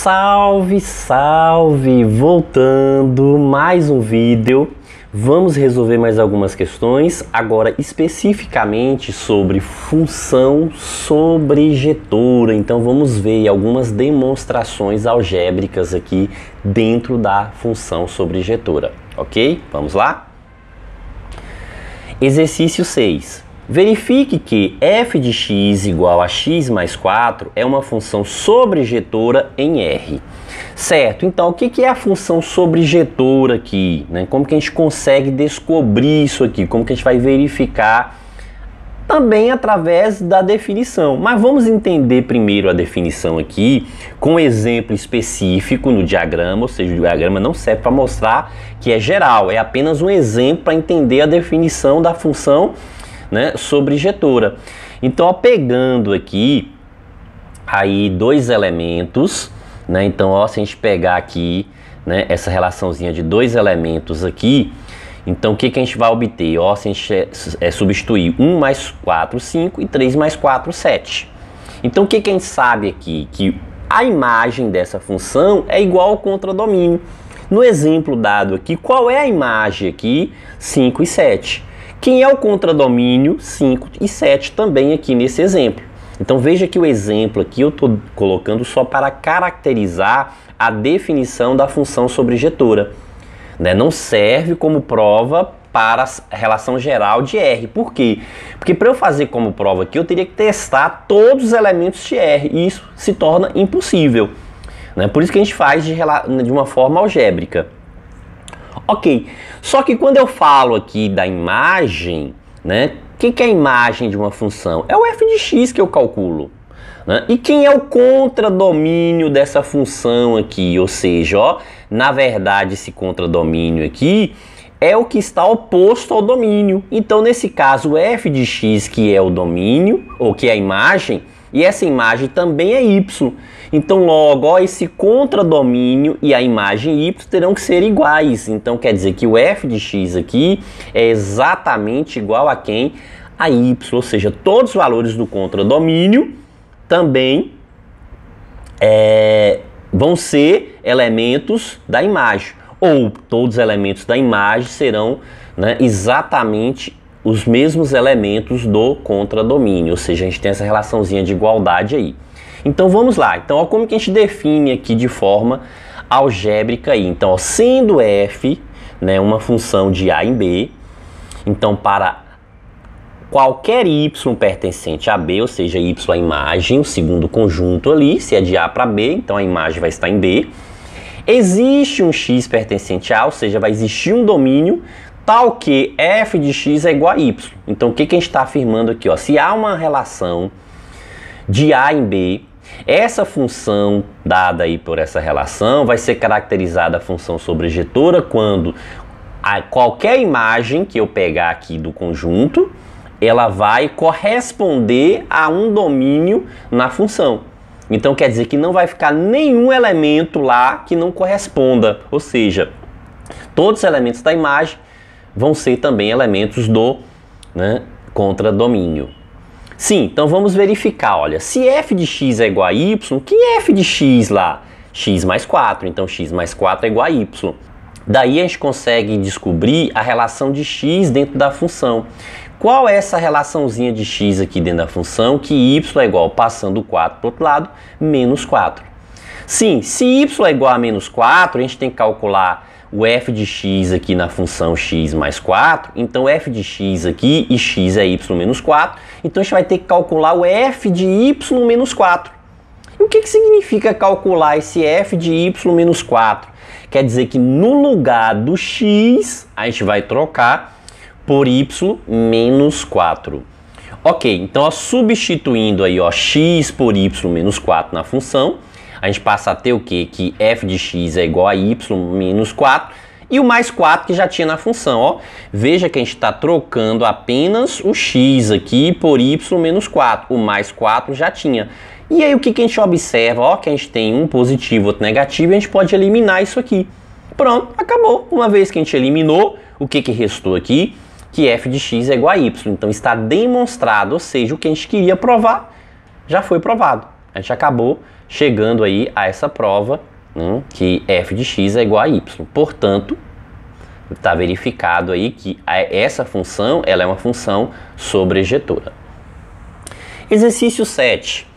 Salve, salve! Voltando, mais um vídeo. Vamos resolver mais algumas questões, agora especificamente sobre função sobrejetora. Então vamos ver algumas demonstrações algébricas aqui dentro da função sobrejetora, ok? Vamos lá? Exercício 6. Verifique que f de x igual a x mais 4 é uma função sobrejetora em R. Certo, então o que é a função sobrejetora aqui? Né? Como que a gente consegue descobrir isso aqui? Como que a gente vai verificar? Também através da definição. Mas vamos entender primeiro a definição aqui com um exemplo específico no diagrama, ou seja, o diagrama não serve para mostrar que é geral, é apenas um exemplo para entender a definição da função, né, sobrejetora. Então, ó, pegando aqui aí dois elementos, né, então ó, se a gente pegar aqui, né, essa relaçãozinha de dois elementos aqui, então o que a gente vai obter? Ó, se a gente substituir 1 mais 4, 5 e 3 mais 4, 7. Então o que a gente sabe aqui? Que a imagem dessa função é igual ao contradomínio. No exemplo dado aqui, qual é a imagem aqui? 5 e 7. Quem é o contradomínio? 5 e 7 também aqui nesse exemplo. Então veja que o exemplo aqui eu estou colocando só para caracterizar a definição da função sobrejetora. Né? Não serve como prova para a relação geral de R. Por quê? Porque para eu fazer como prova aqui eu teria que testar todos os elementos de R e isso se torna impossível. Né? Por isso que a gente faz de uma forma algébrica. Ok, só que quando eu falo aqui da imagem, né, o que é a imagem de uma função? É o f de x que eu calculo. Né? E quem é o contradomínio dessa função aqui? Ou seja, ó, na verdade esse contradomínio aqui é o que está oposto ao domínio. Então nesse caso o f de x que é o domínio, ou que é a imagem, e essa imagem também é y. Então logo, ó, esse contradomínio e a imagem y terão que ser iguais. Então quer dizer que o f de x aqui é exatamente igual a quem? A y. Ou seja, todos os valores do contradomínio também vão ser elementos da imagem. Ou todos os elementos da imagem serão, né, exatamente os mesmos elementos do contradomínio. Ou seja, a gente tem essa relaçãozinha de igualdade aí. Então vamos lá. Então, ó, como que a gente define aqui de forma algébrica aí? Então, ó, sendo f, né, uma função de a em b, então para qualquer y pertencente a b, ou seja, y a imagem, o segundo conjunto ali, se é de a para b, então a imagem vai estar em b. Existe um x pertencente a, ou seja, vai existir um domínio tal que f de x é igual a y. Então o que a gente está afirmando aqui? Ó? Se há uma relação de a em b, essa função dada aí por essa relação vai ser caracterizada a função sobrejetora quando qualquer imagem que eu pegar aqui do conjunto, ela vai corresponder a um domínio na função. Então quer dizer que não vai ficar nenhum elemento lá que não corresponda, ou seja, todos os elementos da imagem vão ser também elementos do, né, contradomínio. Sim, então vamos verificar, olha, se f de x é igual a y, quem é f de x lá? X mais 4, então x mais 4 é igual a y. Daí a gente consegue descobrir a relação de x dentro da função. Qual é essa relaçãozinha de x aqui dentro da função? Que y é igual, passando o 4 para o outro lado, menos 4. Sim, se y é igual a menos 4, a gente tem que calcular o f de x aqui na função x mais 4, então f de x aqui e x é y menos 4, então a gente vai ter que calcular o f de y menos 4. E o que significa calcular esse f de y menos 4? Quer dizer que no lugar do x, a gente vai trocar por y menos 4. Ok, então ó, substituindo aí ó, x por y menos 4 na função, a gente passa a ter o quê? Que f de x é igual a y menos 4 e o mais 4 que já tinha na função. Ó. Veja que a gente está trocando apenas o x aqui por y menos 4. O mais 4 já tinha. E aí o que a gente observa? Ó, que a gente tem um positivo, outro negativo, e a gente pode eliminar isso aqui. Pronto, acabou. Uma vez que a gente eliminou, o que restou aqui? Que f de x é igual a y. Então está demonstrado, ou seja, o que a gente queria provar já foi provado. a gente acabou chegando aí a essa prova, que f de x é igual a y. Portanto, está verificado aí que essa função ela é uma função sobrejetora. Exercício 7.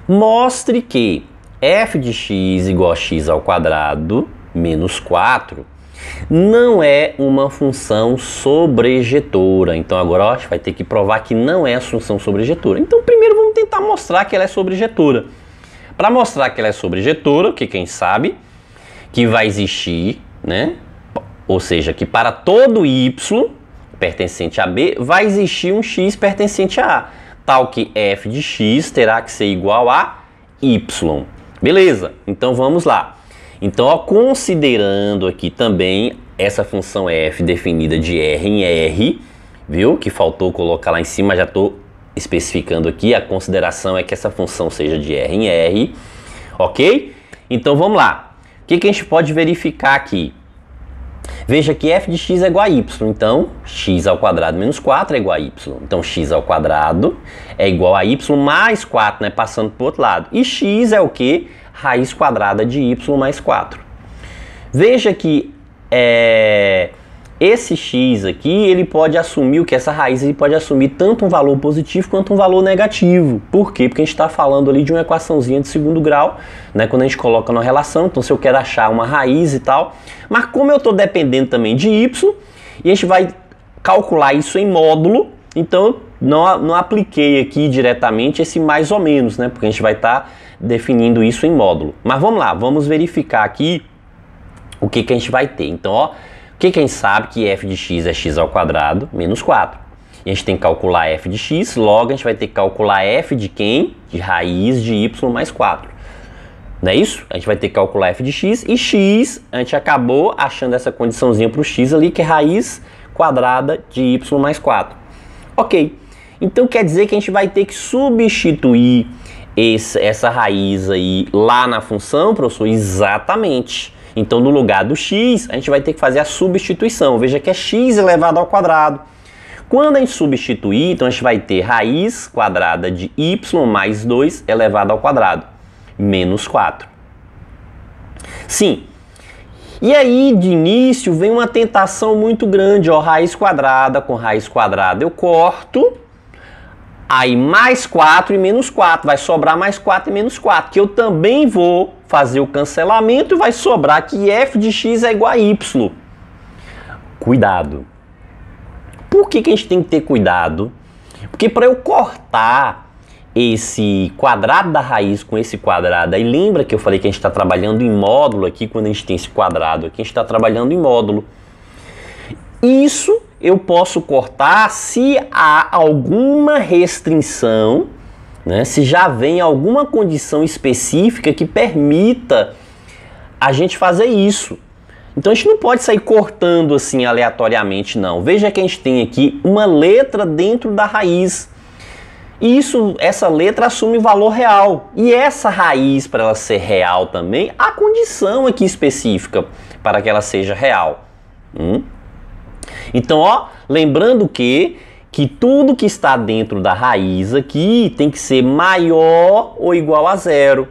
Mostre que f de x igual a x ao quadrado menos 4 não é uma função sobrejetora. Então agora a gente vai ter que provar que não é a função sobrejetora. Então primeiro vamos tentar mostrar que ela é sobrejetora. Para mostrar que ela é sobrejetora, o que quem sabe? Que vai existir, né? Ou seja, que para todo y pertencente a B vai existir um x pertencente a A, tal que f de x terá que ser igual a y. Beleza? Então vamos lá. Então, ó, considerando aqui também essa função f definida de R em R, viu? Que faltou colocar lá em cima, já estou especificando aqui. A consideração é que essa função seja de R em R, ok? Então vamos lá. O que a gente pode verificar aqui? Veja que f de x é igual a y, então x ao quadrado menos 4 é igual a y. Então x ao quadrado é igual a y mais 4, né? Passando para o outro lado. E x é o quê? Raiz quadrada de y mais 4. Veja que esse x aqui, ele pode assumir o que? Essa raiz ele pode assumir tanto um valor positivo quanto um valor negativo. Por quê? Porque a gente está falando ali de uma equaçãozinha de segundo grau, né? Quando a gente coloca na relação, então se eu quero achar uma raiz e tal, mas como eu estou dependendo também de y, e a gente vai calcular isso em módulo, então não apliquei aqui diretamente esse mais ou menos, né? Porque a gente vai estar definindo isso em módulo. Mas vamos lá, vamos verificar aqui o que a gente vai ter. Então, ó, o que a gente sabe que f de x é x ao quadrado menos 4. E a gente tem que calcular f de x, logo a gente vai ter que calcular f de quem? De raiz de y mais 4. Não é isso? A gente vai ter que calcular f de x, e x, a gente acabou achando essa condiçãozinha para o x ali, que é raiz quadrada de y mais 4. Ok, então quer dizer que a gente vai ter que substituir essa raiz aí lá na função, professor? Exatamente. Então, no lugar do x, a gente vai ter que fazer a substituição. Veja que é x elevado ao quadrado. Quando a gente substituir, então a gente vai ter raiz quadrada de y mais 2 elevado ao quadrado, menos 4. Sim. E aí, de início, vem uma tentação muito grande, ó, raiz quadrada com raiz quadrada eu corto, aí mais 4 e menos 4, vai sobrar mais 4 e menos 4, que eu também vou fazer o cancelamento e vai sobrar que f de x é igual a y. Cuidado. Por que a gente tem que ter cuidado? Porque para eu cortar esse quadrado da raiz com esse quadrado, aí lembra que eu falei que a gente está trabalhando em módulo aqui, quando a gente tem esse quadrado aqui, a gente está trabalhando em módulo. Isso eu posso cortar se há alguma restrição, né? Se já vem alguma condição específica que permita a gente fazer isso. Então a gente não pode sair cortando assim aleatoriamente, não. Veja que a gente tem aqui uma letra dentro da raiz. E essa letra assume valor real. E essa raiz, para ela ser real também, há condição aqui específica para que ela seja real. Então, ó, lembrando que tudo que está dentro da raiz aqui tem que ser maior ou igual a zero.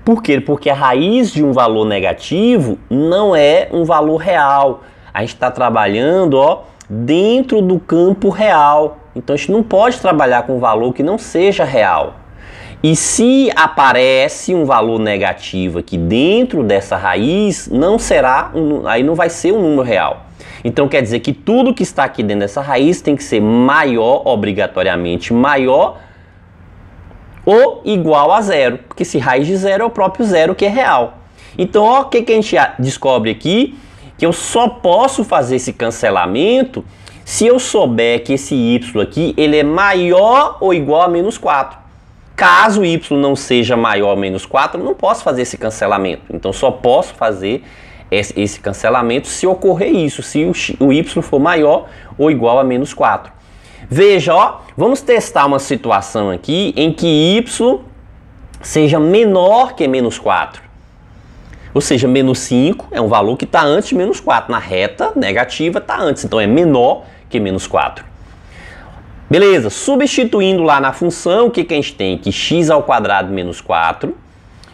Por quê? Porque a raiz de um valor negativo não é um valor real. A gente está trabalhando, ó, dentro do campo real. Então a gente não pode trabalhar com um valor que não seja real. E se aparece um valor negativo aqui dentro dessa raiz, aí não vai ser um número real. Então quer dizer que tudo que está aqui dentro dessa raiz tem que ser maior, obrigatoriamente maior, ou igual a zero. Porque se raiz de zero é o próprio zero que é real. Então ó, o que a gente descobre aqui? Que eu só posso fazer esse cancelamento se eu souber que esse y aqui ele é maior ou igual a menos 4. Caso y não seja maior ou menos 4, eu não posso fazer esse cancelamento. Então só posso fazer esse cancelamento se ocorrer isso, se o y for maior ou igual a menos 4. Veja, ó, vamos testar uma situação aqui em que y seja menor que menos 4. Ou seja, menos 5 é um valor que está antes de menos 4. Na reta negativa está antes, então é menor que menos 4. Beleza, substituindo lá na função, o que a gente tem? Que x ao quadrado menos 4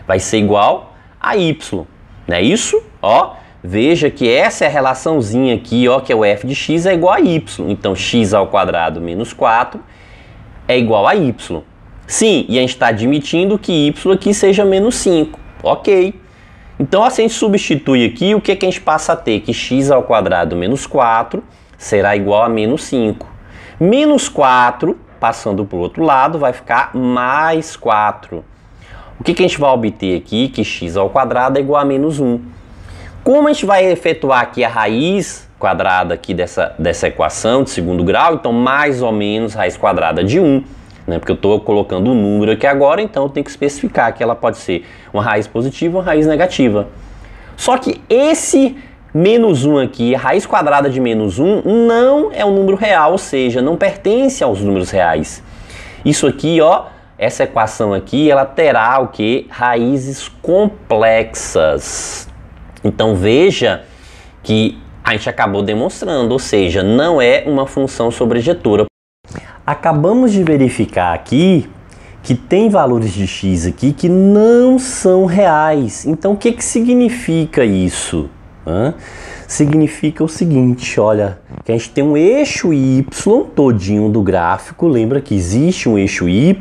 vai ser igual a y, não é isso? Ó, veja que essa é a relaçãozinha aqui, ó, que é o f de x é igual a y. Então, x ao quadrado menos 4 é igual a y. Sim, e a gente está admitindo que y aqui seja menos 5. Ok. Então, ó, se a gente substitui aqui, o que a gente passa a ter? Que x ao quadrado menos 4 será igual a menos 5. Menos 4, passando para o outro lado, vai ficar mais 4. O que a gente vai obter aqui? Que x ao quadrado é igual a menos 1. Como a gente vai efetuar aqui a raiz quadrada aqui dessa equação de segundo grau, então mais ou menos raiz quadrada de 1, né? Porque eu estou colocando um número aqui agora, então eu tenho que especificar que ela pode ser uma raiz positiva ou uma raiz negativa. Só que esse menos 1 aqui, a raiz quadrada de menos 1, não é um número real, ou seja, não pertence aos números reais. Isso aqui, ó, essa equação aqui, ela terá o quê? Raízes complexas. Então veja que a gente acabou demonstrando, ou seja, não é uma função sobrejetora. Acabamos de verificar aqui que tem valores de x aqui que não são reais. Então o que significa isso? Significa o seguinte, olha, que a gente tem um eixo y todinho do gráfico, lembra que existe um eixo y,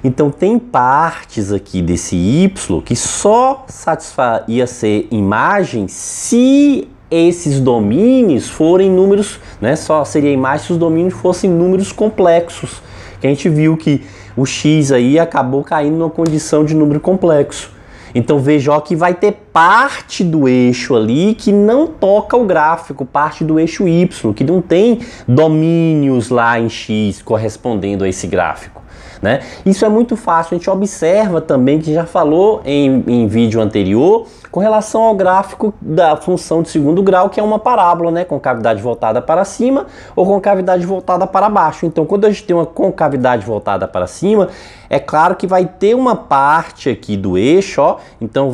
então tem partes aqui desse y que só satisfaria ser imagem se esses domínios forem números, né, só seria imagem se os domínios fossem números complexos, que a gente viu que o x aí acabou caindo numa condição de número complexo. Então veja ó, que vai ter parte do eixo ali que não toca o gráfico, parte do eixo y, que não tem domínios lá em x correspondendo a esse gráfico, né? Isso é muito fácil, a gente observa também, que já falou em vídeo anterior, com relação ao gráfico da função de segundo grau, que é uma parábola, né? Com cavidade voltada para cima ou com cavidade voltada para baixo. Então, quando a gente tem uma concavidade voltada para cima, é claro que vai ter uma parte aqui do eixo, ó, então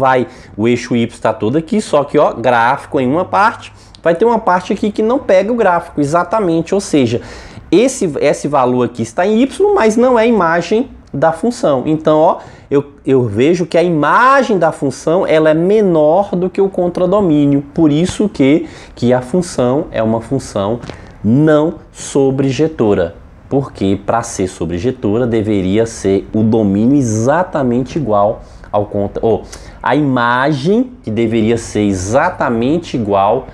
o eixo y está todo aqui, só que ó, gráfico em uma parte, vai ter uma parte aqui que não pega o gráfico, exatamente, ou seja, esse valor aqui está em y, mas não é imagem da função. Então, ó, eu vejo que a imagem da função ela é menor do que o contradomínio, por isso que a função é uma função não sobrejetora. Porque para ser sobrejetora deveria ser o domínio exatamente igual ao a imagem que deveria ser exatamente igual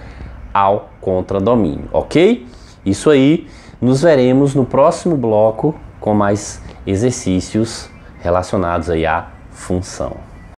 ao contradomínio, ok? Isso aí, nos veremos no próximo bloco com mais exercícios relacionados aí à função.